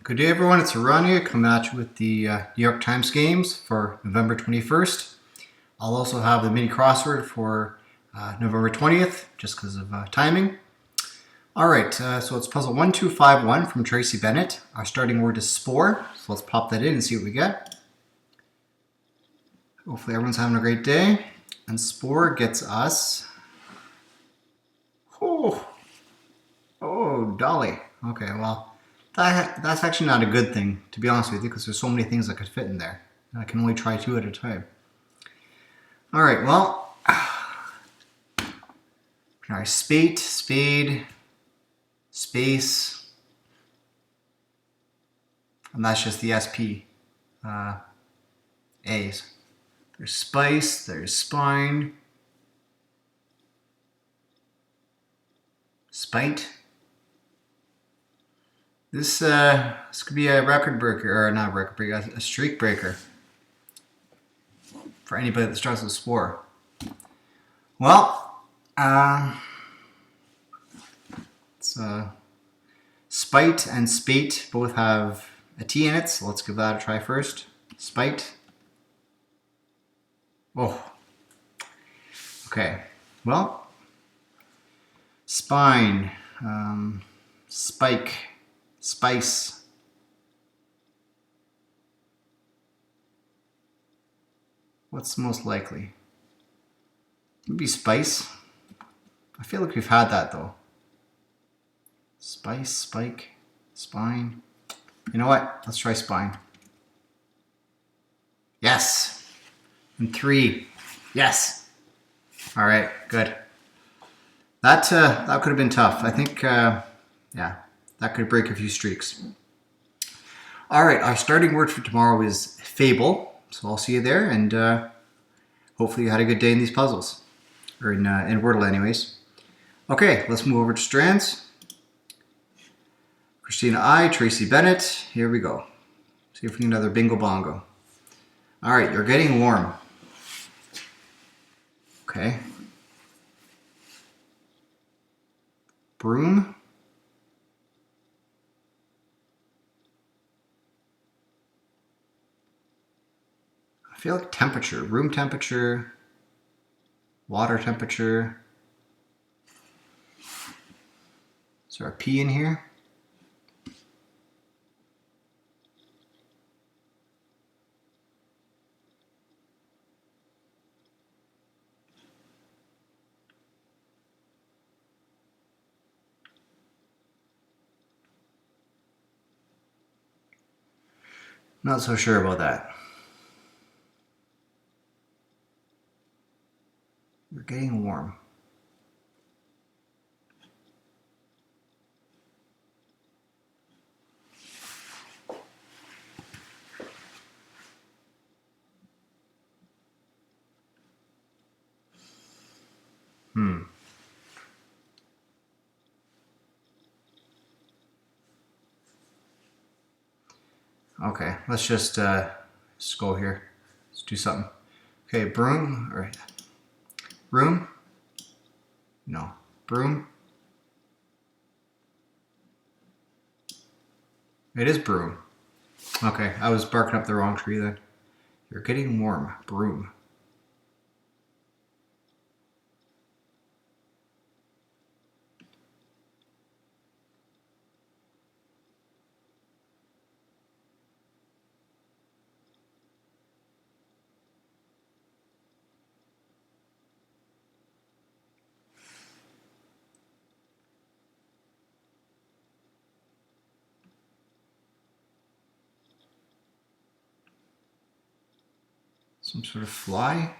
Good day, everyone. It's Oranje coming at you with the New York Times games for November 21st. I'll also have the mini crossword for November 20th, just because of timing. All right, so it's puzzle 1251 from Tracy Bennett. Our starting word is spore, so let's pop that in and see what we get. Hopefully everyone's having a great day. And spore gets us... Oh, dolly. Okay, well... That's actually not a good thing, to be honest with you, because there's so many things that could fit in there. And I can only try 2 at a time. All right, well, all right, spade, space, and that's just the SP A's. There's spice, there's spine, spite. This could be a record breaker, or not a record breaker, a streak breaker for anybody that starts with spore. Well, it's spite and spate both have a T in it, so let's give that a try first. Spite. Oh. Okay. Well, spine, spike, spice. What's most likely? Maybe spice. I feel like we've had that though. Spice, spike, spine. You know what? Let's try spine. Yes. And 3. Yes. All right. Good. That could have been tough. I think. Yeah, that could break a few streaks. All right. Our starting word for tomorrow is fable. So I'll see you there, and hopefully you had a good day in these puzzles, or in Wordle, anyways. Okay. Let's move over to Strands. Christina I, Tracy Bennett. Here we go. See if we can get another bingo bongo. All right, you're getting warm. Okay. Broom. I feel like temperature. Room temperature. Water temperature. Is there a P in here? Not so sure about that. We're getting warm. Okay, let's just go here. Let's do something. Okay, broom. All right. Room? No. Broom? It is broom. Okay, I was barking up the wrong tree then. You're getting warm. Broom. Some sort of fly?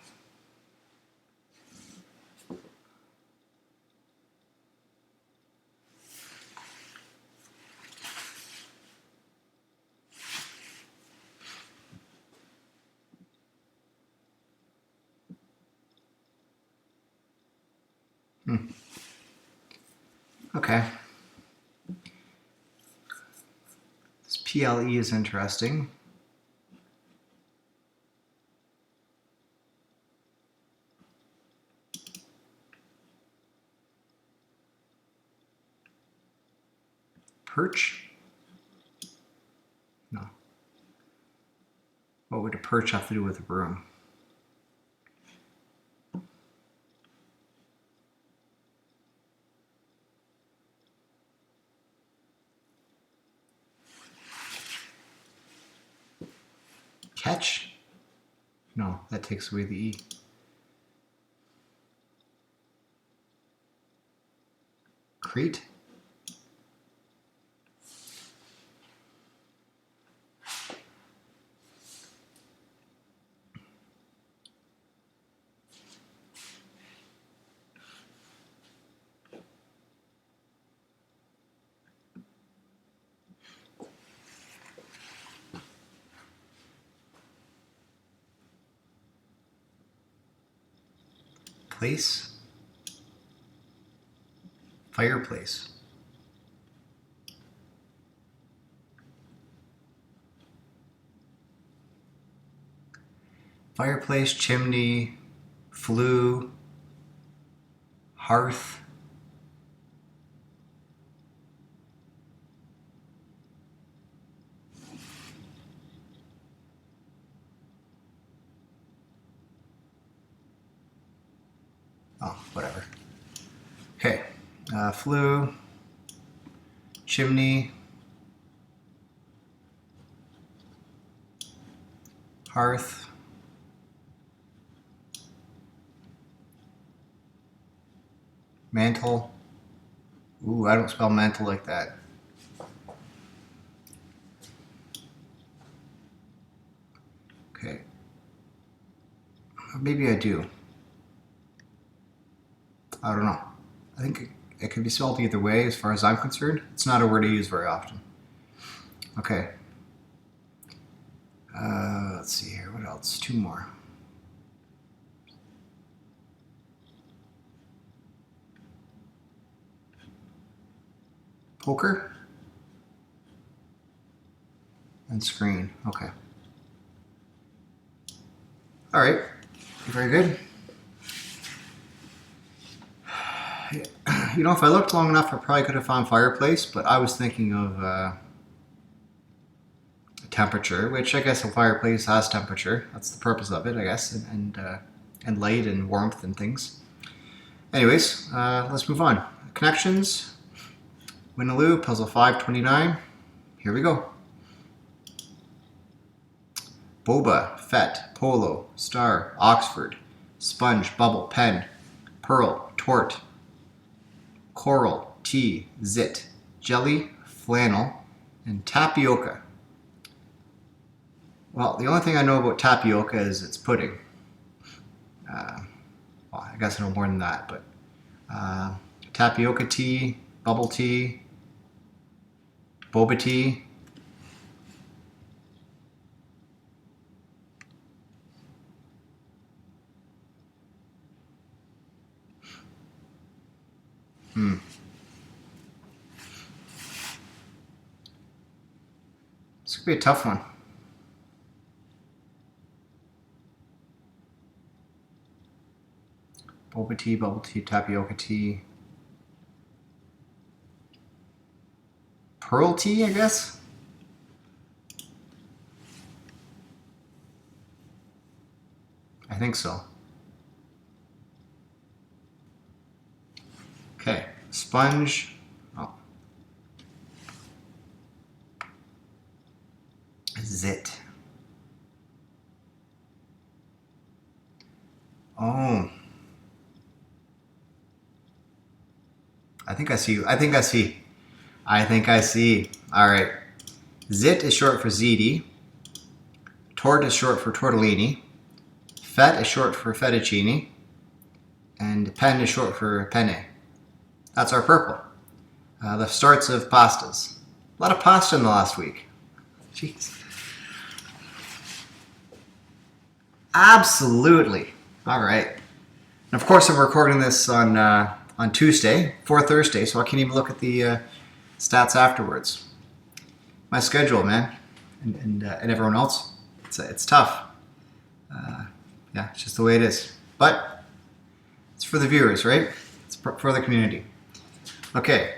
Okay. This PLE is interesting. Perch. What would a perch have to do with a broom? Catch? No, that takes away the E. Crete? Place? Fireplace. Fireplace, chimney, flue, hearth. Oh, whatever. Okay, flue, chimney, hearth, mantle. Ooh, I don't spell mantle like that. Okay. Maybe I do. I don't know. I think it can be spelled either way as far as I'm concerned. It's not a word I use very often. Okay. Let's see here. What else? Two more. Poker and screen. Okay. All right. Very good. You know, if I looked long enough, I probably could have found fireplace, but I was thinking of temperature, which I guess a fireplace has temperature. That's the purpose of it, I guess, and light and warmth and things. Anyways, let's move on. Connections. Winaloo, puzzle 529. Here we go. Boba, fet, polo, star, Oxford, sponge, bubble, pen, pearl, tort, coral, tea, zit, jelly, flannel, and tapioca. Well, the only thing I know about tapioca is it's pudding. Well, I guess I know more than that, but tapioca tea, bubble tea, boba tea. This could be a tough one. Boba tea, bubble tea, tapioca tea. Pearl tea, I guess? I think so. Okay, sponge. Oh. Zit. Oh. I think I see. All right. Zit is short for ziti. Tort is short for tortellini. Fet is short for fettuccine. And pen is short for penne. That's our purple. The starts of pastas. A lot of pasta in the last week. Jeez. Absolutely. All right. And of course, I'm recording this on Tuesday for Thursday, so I can't even look at the stats afterwards. My schedule, man, and everyone else, it's tough. Yeah, it's just the way it is. But it's for the viewers, right? It's for the community. Okay.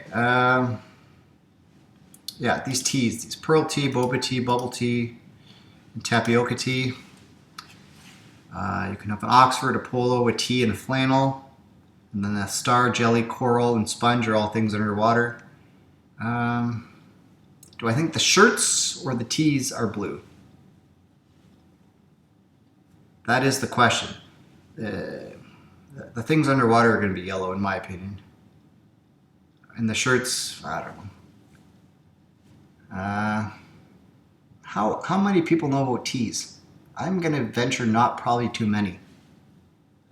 Yeah, these teas, these pearl tea, boba tea, bubble tea, and tapioca tea. You can have an Oxford, a polo, a tea, and a flannel. And then a star, jelly, coral, and sponge are all things underwater. Do I think the shirts or the tees are blue? That is the question. The things underwater are going to be yellow, in my opinion. And the shirts, I don't know. How many people know about tees? I'm going to venture not probably too many.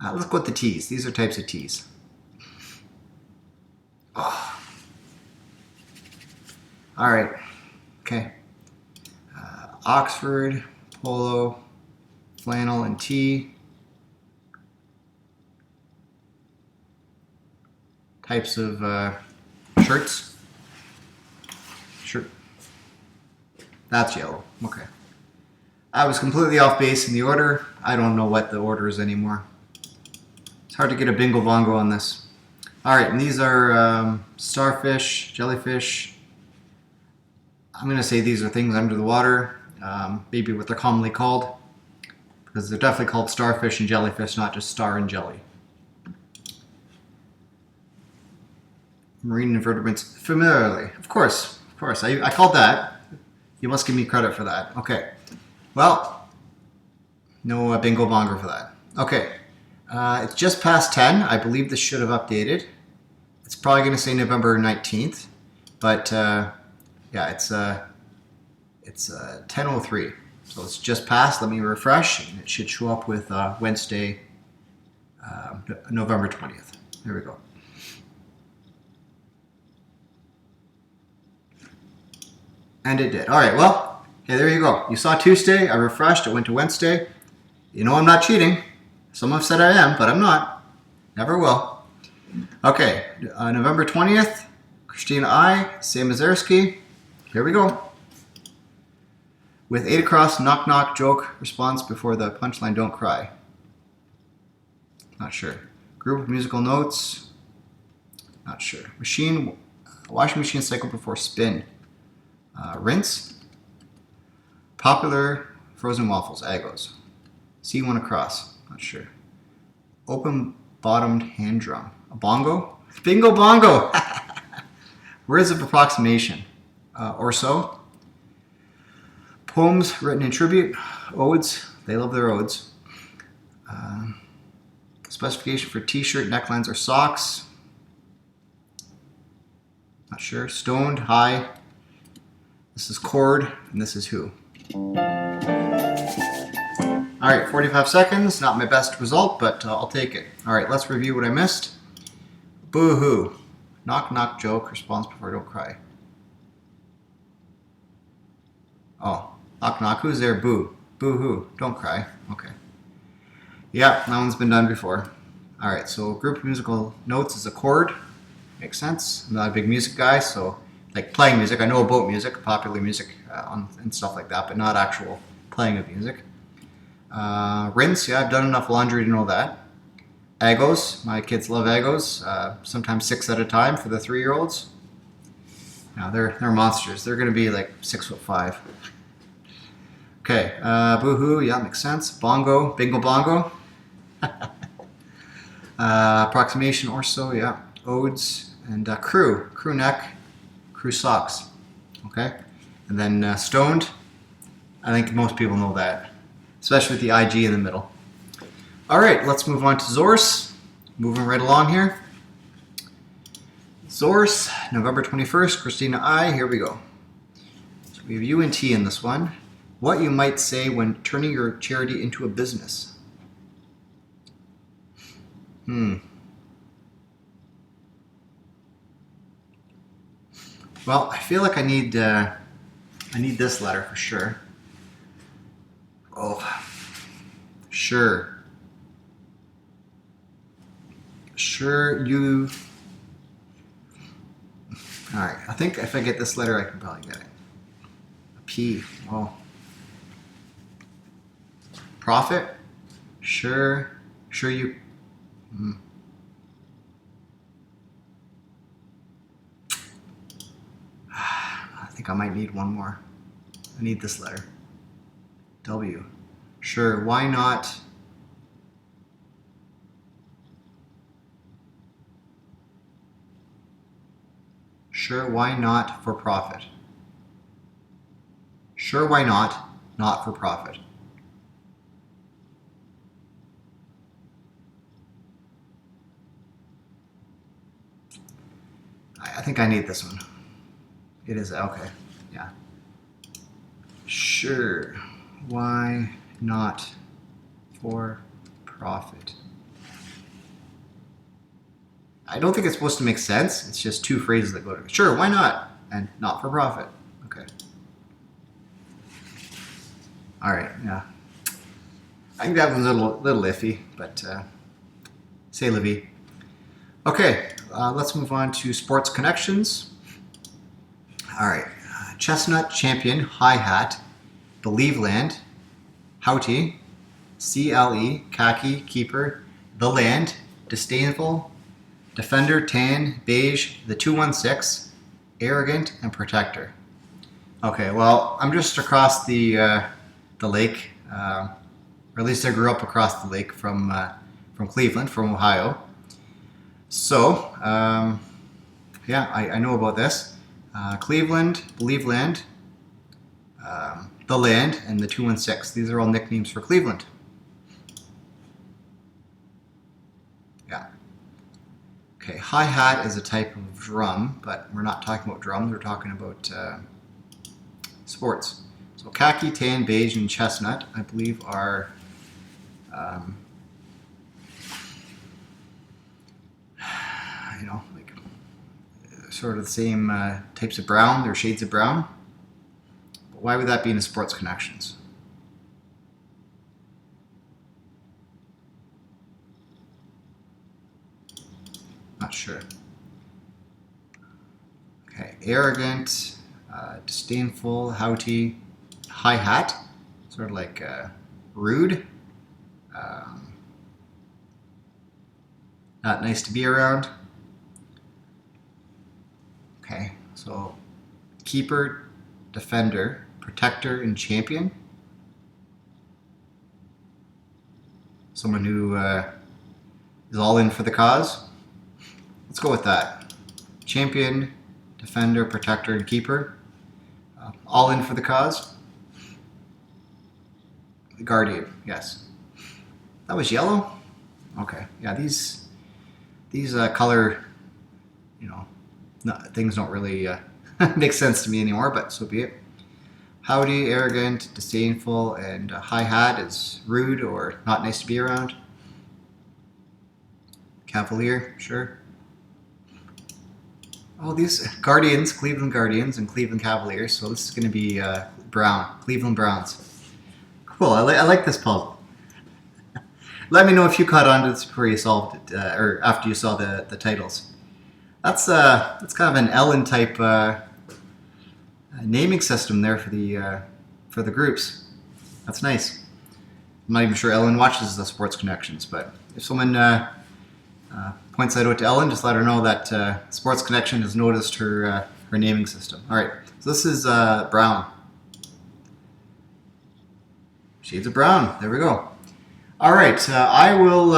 Let's go with the tees. These are types of tees. Oh. All right. Okay. Oxford, polo, flannel, and tee. Types of shirts. Shirt. That's yellow. Okay. I was completely off base in the order. I don't know what the order is anymore. It's hard to get a bingo bongo on this. All right, and these are starfish, jellyfish. I'm going to say these are things under the water, maybe what they're commonly called, because they're definitely called starfish and jellyfish, not just star and jelly. Marine invertebrates familiarly. Of course. I called that. You must give me credit for that. Okay. Well, no bingo bongo for that. Okay. It's just past 10. I believe this should have updated. It's probably going to say November 19th, but yeah, it's 10:03. So it's just past. Let me refresh, and it should show up with Wednesday, November 20th. There we go. And it did. All right, well, okay, there you go. You saw Tuesday. I refreshed. It went to Wednesday. You know I'm not cheating. Some have said I am, but I'm not. Never will. Okay, November 20th. Christina I. Sam Mazerski. Here we go. With 8 across, knock knock joke response before the punchline, don't cry. Not sure. Group of musical notes. Not sure. Machine, washing machine cycle before spin. Rinse. Popular frozen waffles, Agos. C1 across, not sure. Open bottomed hand drum. A bongo? Bingo bongo! Words of approximation. Or so. Poems written in tribute. Odes. They love their odes. Specification for t-shirt, necklines, or socks. Not sure. Stoned, high. This is chord, and this is who. All right, 45 seconds. Not my best result, but I'll take it. All right, let's review what I missed. Boo-hoo. Knock knock joke. Response before don't cry. Oh, knock knock. Who's there? Boo. Boo-hoo. Don't cry. Okay. Yeah, that one's been done before. All right, so group of musical notes is a chord. Makes sense. I'm not a big music guy, so like playing music. I know about music, popular music, and stuff like that, but not actual playing of music. Rinse, yeah, I've done enough laundry to know that. Agos, my kids love Agos, sometimes 6 at a time for the 3-year-olds. Now they're monsters. They're going to be like 6'5". Okay, boo-hoo, yeah, makes sense. Bongo, bingo bongo. Approximation or so, yeah. Odes, and crew neck, crew socks. Okay, and then stoned. I think most people know that, especially with the IG in the middle. All right, let's move on to Zorse. Moving right along here. Zorse, November 21st, Christina I. Here we go. So we have U and T in this one. What you might say when turning your charity into a business. Well, I feel like I need this letter for sure. Oh, sure. Sure, you. All right, I think if I get this letter, I can probably get it. A P. Oh. Profit. Sure. Sure you. I think I might need one more. I need this letter. W. Sure, why not? Sure, why not for profit? Sure, why not for profit? I think I need this one. It is, okay, yeah. Sure, why not for profit? I don't think it's supposed to make sense. It's just two phrases that go together. Sure, why not? And not for profit. Okay. All right, yeah. I think that one's a little iffy, but c'est la vie. Okay, let's move on to sports connections. All right, chestnut, champion, hi-hat, believe land, houty, CLE, khaki, keeper, the land, disdainful, defender, tan, beige, the 216, arrogant, and protector. Okay, well, I'm just across the lake, or at least I grew up across the lake from Cleveland, from Ohio. So, yeah, I know about this. Cleveland, believe land, the land, and the 216. These are all nicknames for Cleveland. Yeah. Okay, hi-hat is a type of drum, but we're not talking about drums, we're talking about sports. So khaki, tan, beige, and chestnut, I believe, are you know, like sort of the same types of brown. They're shades of brown. But why would that be in the sports connections? Not sure. Okay, arrogant, disdainful, haughty, hi-hat, sort of like rude, not nice to be around. Okay, so keeper, defender, protector, and champion. Someone who is all in for the cause. Let's go with that. Champion, defender, protector, and keeper. All in for the cause. The guardian, yes. That was yellow? Okay, yeah, these color, you know, things don't really make sense to me anymore, but so be it. Howdy, arrogant, disdainful, and hi-hat is rude or not nice to be around. Cavalier, sure. Oh, these Guardians, Cleveland Guardians and Cleveland Cavaliers, so this is going to be brown, Cleveland Browns. Cool, I like this puzzle. Let me know if you caught on to this before you solved it, or after you saw the titles. That's kind of an Ellen type naming system there for the groups. That's nice. I'm not even sure Ellen watches the Sports Connections, but if someone points that out to Ellen, just let her know that Sports Connection has noticed her naming system. All right, so this is brown. Shades of brown. There we go. All right, I will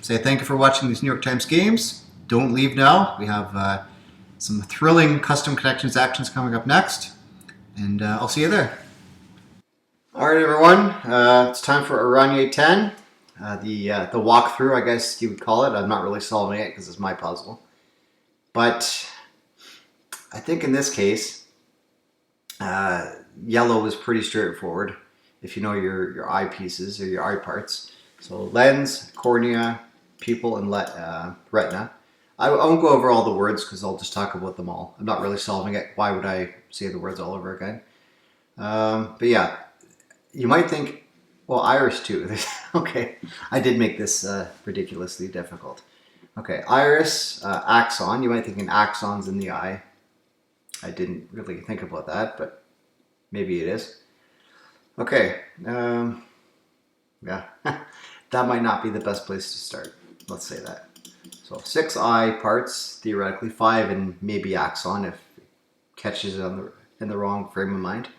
say thank you for watching these New York Times games. Don't leave now. We have some thrilling custom connections actions coming up next, and I'll see you there. All right, everyone. It's time for Oranje 10. The walkthrough, I guess you would call it. I'm not really solving it because it's my puzzle. But I think in this case, yellow is pretty straightforward if you know your eye pieces or your eye parts. So lens, cornea, pupil, and retina. I won't go over all the words because I'll just talk about them all. I'm not really solving it. Why would I say the words all over again? But yeah, you might think, well, iris too. Okay, I did make this ridiculously difficult. Okay, iris, axon. You might think an axon's in the eye. I didn't really think about that, but maybe it is. Okay, yeah, that might not be the best place to start. Let's say that. So 6 eye parts, theoretically 5 and maybe axon if it catches it in the wrong frame of mind.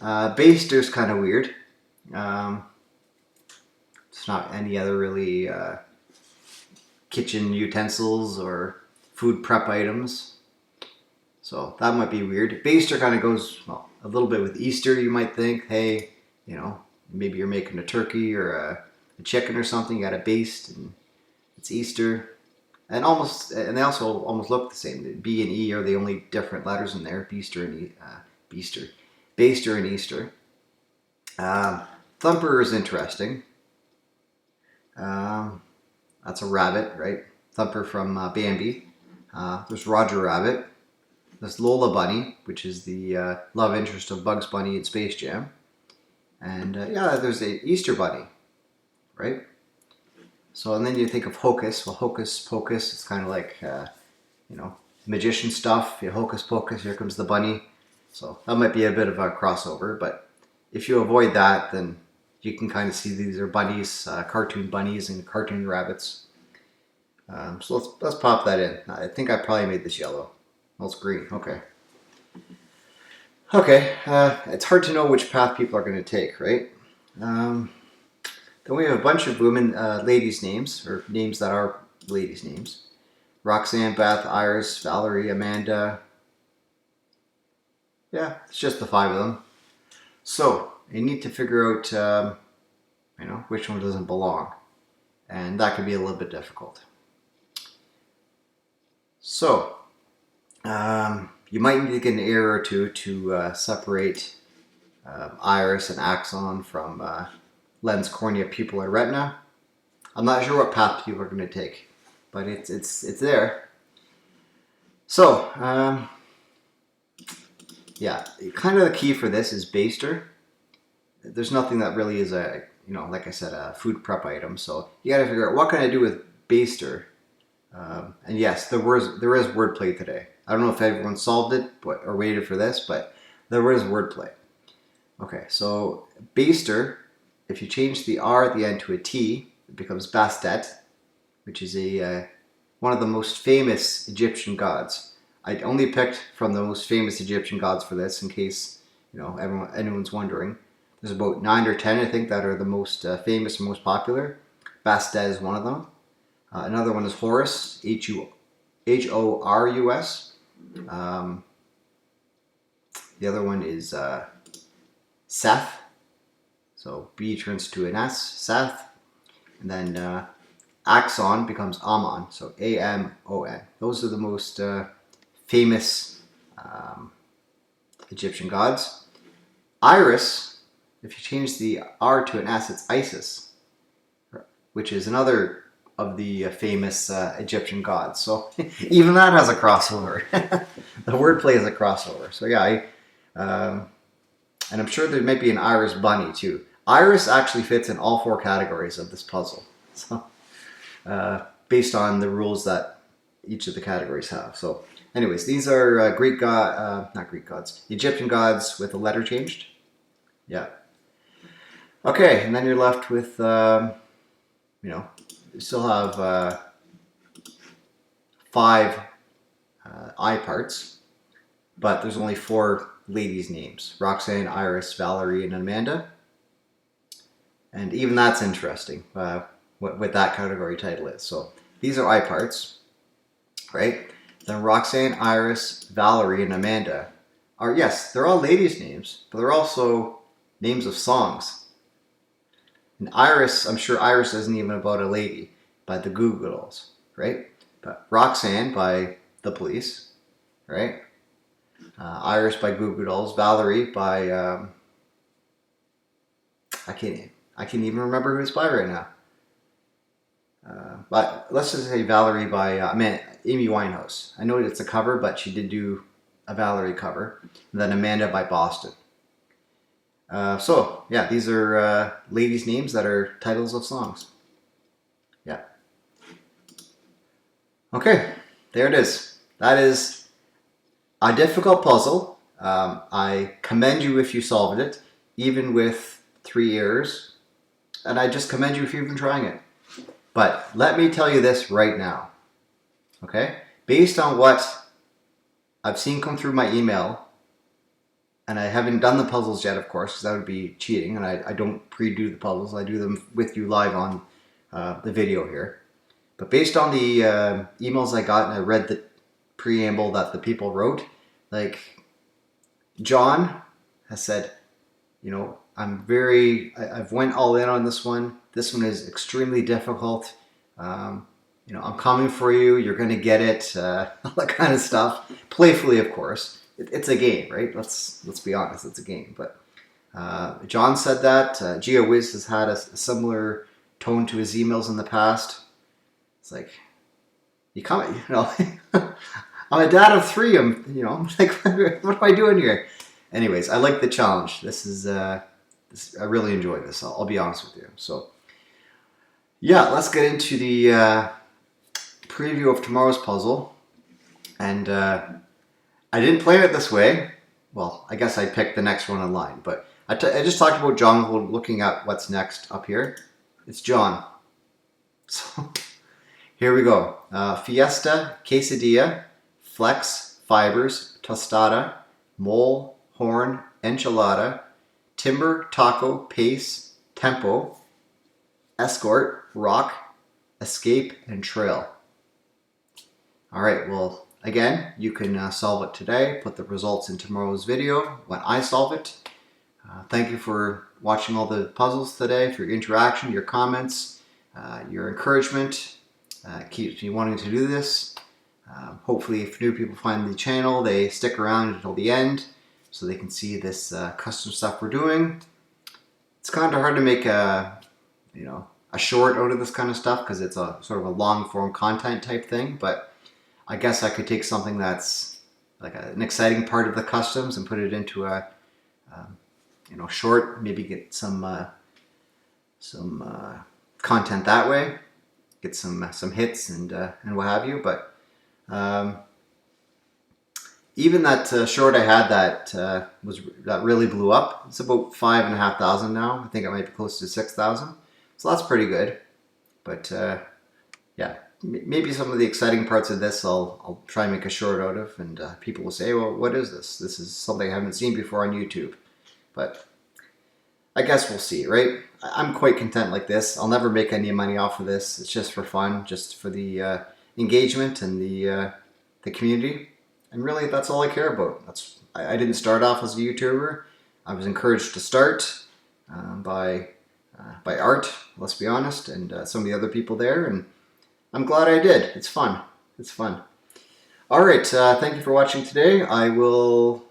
Baster's kind of weird. It's not any other really kitchen utensils or food prep items. So that might be weird. Baster kind of goes, well, a little bit with Easter, you might think. Hey, you know, maybe you're making a turkey or a chicken or something. You got to baste, and it's Easter. And they also almost look the same. The B and E are the only different letters in there. Baster and Easter. Thumper is interesting. That's a rabbit, right? Thumper from Bambi. There's Roger Rabbit. There's Lola Bunny, which is the love interest of Bugs Bunny in Space Jam. And yeah, there's a Easter Bunny, right? So, and then you think of Hocus. Well, Hocus Pocus, it's kind of like, you know, magician stuff. You Hocus Pocus, here comes the bunny. So that might be a bit of a crossover, but if you avoid that, then you can kind of see these are bunnies, cartoon bunnies and cartoon rabbits. So let's pop that in. I think I probably made this yellow. Well, it's green. Okay. Okay. It's hard to know which path people are going to take, right? Then we have a bunch of women, ladies' names, or names that are ladies' names. Roxanne, Beth, Iris, Valerie, Amanda. Yeah, it's just the 5 of them. So you need to figure out, you know, which one doesn't belong, and that can be a little bit difficult. So you might need to get an error or two to separate iris and axon from lens, cornea, pupil, or retina. I'm not sure what path people are going to take, but it's there. So yeah, kind of the key for this is baster. There's nothing that really is a, you know, like I said, a food prep item. So you got to figure out what can I do with baster. And yes, there is wordplay today. I don't know if everyone solved it or waited for this, but there is wordplay. Okay, so baster, if you change the R at the end to a T, it becomes Bastet, which is one of the most famous Egyptian gods. I only picked from the most famous Egyptian gods for this, in case, you know, anyone's wondering. There's about 9 or 10, I think, that are the most famous and most popular. Bastet is one of them. Another one is Horus, Horus. The other one is Seth. So B turns to an S, Seth. And then Axon becomes Amon, so Amon. Those are the most famous Egyptian gods. Iris, if you change the R to an S, it's Isis, which is another of the famous Egyptian gods. So even that has a crossover. The wordplay is a crossover. So yeah, and I'm sure there might be an Iris bunny too. Iris actually fits in all 4 categories of this puzzle. So based on the rules that each of the categories have. So anyways, these are Egyptian gods with a letter changed. Yeah. Okay, and then you're left with, you know, you still have 5 eye parts, but there's only 4 ladies' names: Roxanne, Iris, Valerie, and Amanda. And even that's interesting, what that category title is. So these are eye parts, right? Then Roxanne, Iris, Valerie, and Amanda are, yes, they're all ladies' names, but they're also names of songs. And Iris, I'm sure Iris isn't even about a lady, by the Goo Goo Dolls, right? But Roxanne by the Police, right? Iris by Goo Goo Dolls, Valerie by, I can't even remember who it's by right now. But let's just say Valerie by Amy Winehouse. I know it's a cover, but she did do a Valerie cover. And then Amanda by Boston. So yeah, these are ladies' names that are titles of songs. Yeah. Okay, there it is. That is a difficult puzzle. I commend you if you solved it, even with 3 errors. And I just commend you if you're even trying it. But let me tell you this right now, okay? Based on what I've seen come through my email, And I haven't done the puzzles yet, of course, because that would be cheating. And I don't pre-do the puzzles. I do them with you live on the video here. But based on the emails I got, and I read the preamble that the people wrote, like John has said, you know, I've went all in on this one. This one is extremely difficult. You know, I'm coming for you. You're going to get it. All that kind of stuff. Playfully, of course. It's a game, right? Let's be honest. It's a game. But John said that. GeoWiz has had a similar tone to his emails in the past. It's like, you know, I'm a dad of 3. You know, like, what am I doing here? Anyways, I like the challenge. This is, I really enjoyed this. I'll be honest with you. So, yeah, let's get into the preview of tomorrow's puzzle. And I didn't plan it this way. Well, I guess I picked the next one in line. But I just talked about John looking at what's next up here. It's John. So, here we go. Fiesta, quesadilla, flex, fibers, tostada, mole, horn, enchilada, timber, taco, pace, tempo, escort, rock, escape, and trail. All right, well, again, you can solve it today. Put the results in tomorrow's video when I solve it. Thank you for watching all the puzzles today, for your interaction, your comments, your encouragement. Keeps me wanting to do this. Hopefully, if new people find the channel, they stick around until the end so they can see this custom stuff we're doing. It's kind of hard to make a short out of this kind of stuff because it's a sort of a long form content type thing, but I guess I could take something that's like an exciting part of the customs and put it into a short, maybe get some content that way, get some hits and what have you. But even that short I had that really blew up. It's about 5,500 now. I think it might be close to 6,000. So that's pretty good. But yeah, maybe some of the exciting parts of this I'll try and make a short out of, and people will say, well, what is this? This is something I haven't seen before on YouTube. But I guess we'll see, right? I'm quite content like this. I'll never make any money off of this. It's just for fun, just for the engagement and the community. And really, that's all I care about. I didn't start off as a YouTuber. I was encouraged to start by Art, let's be honest, and some of the other people there, and I'm glad I did. It's fun. It's fun. All right, thank you for watching today. I will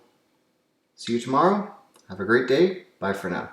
see you tomorrow. Have a great day. Bye for now.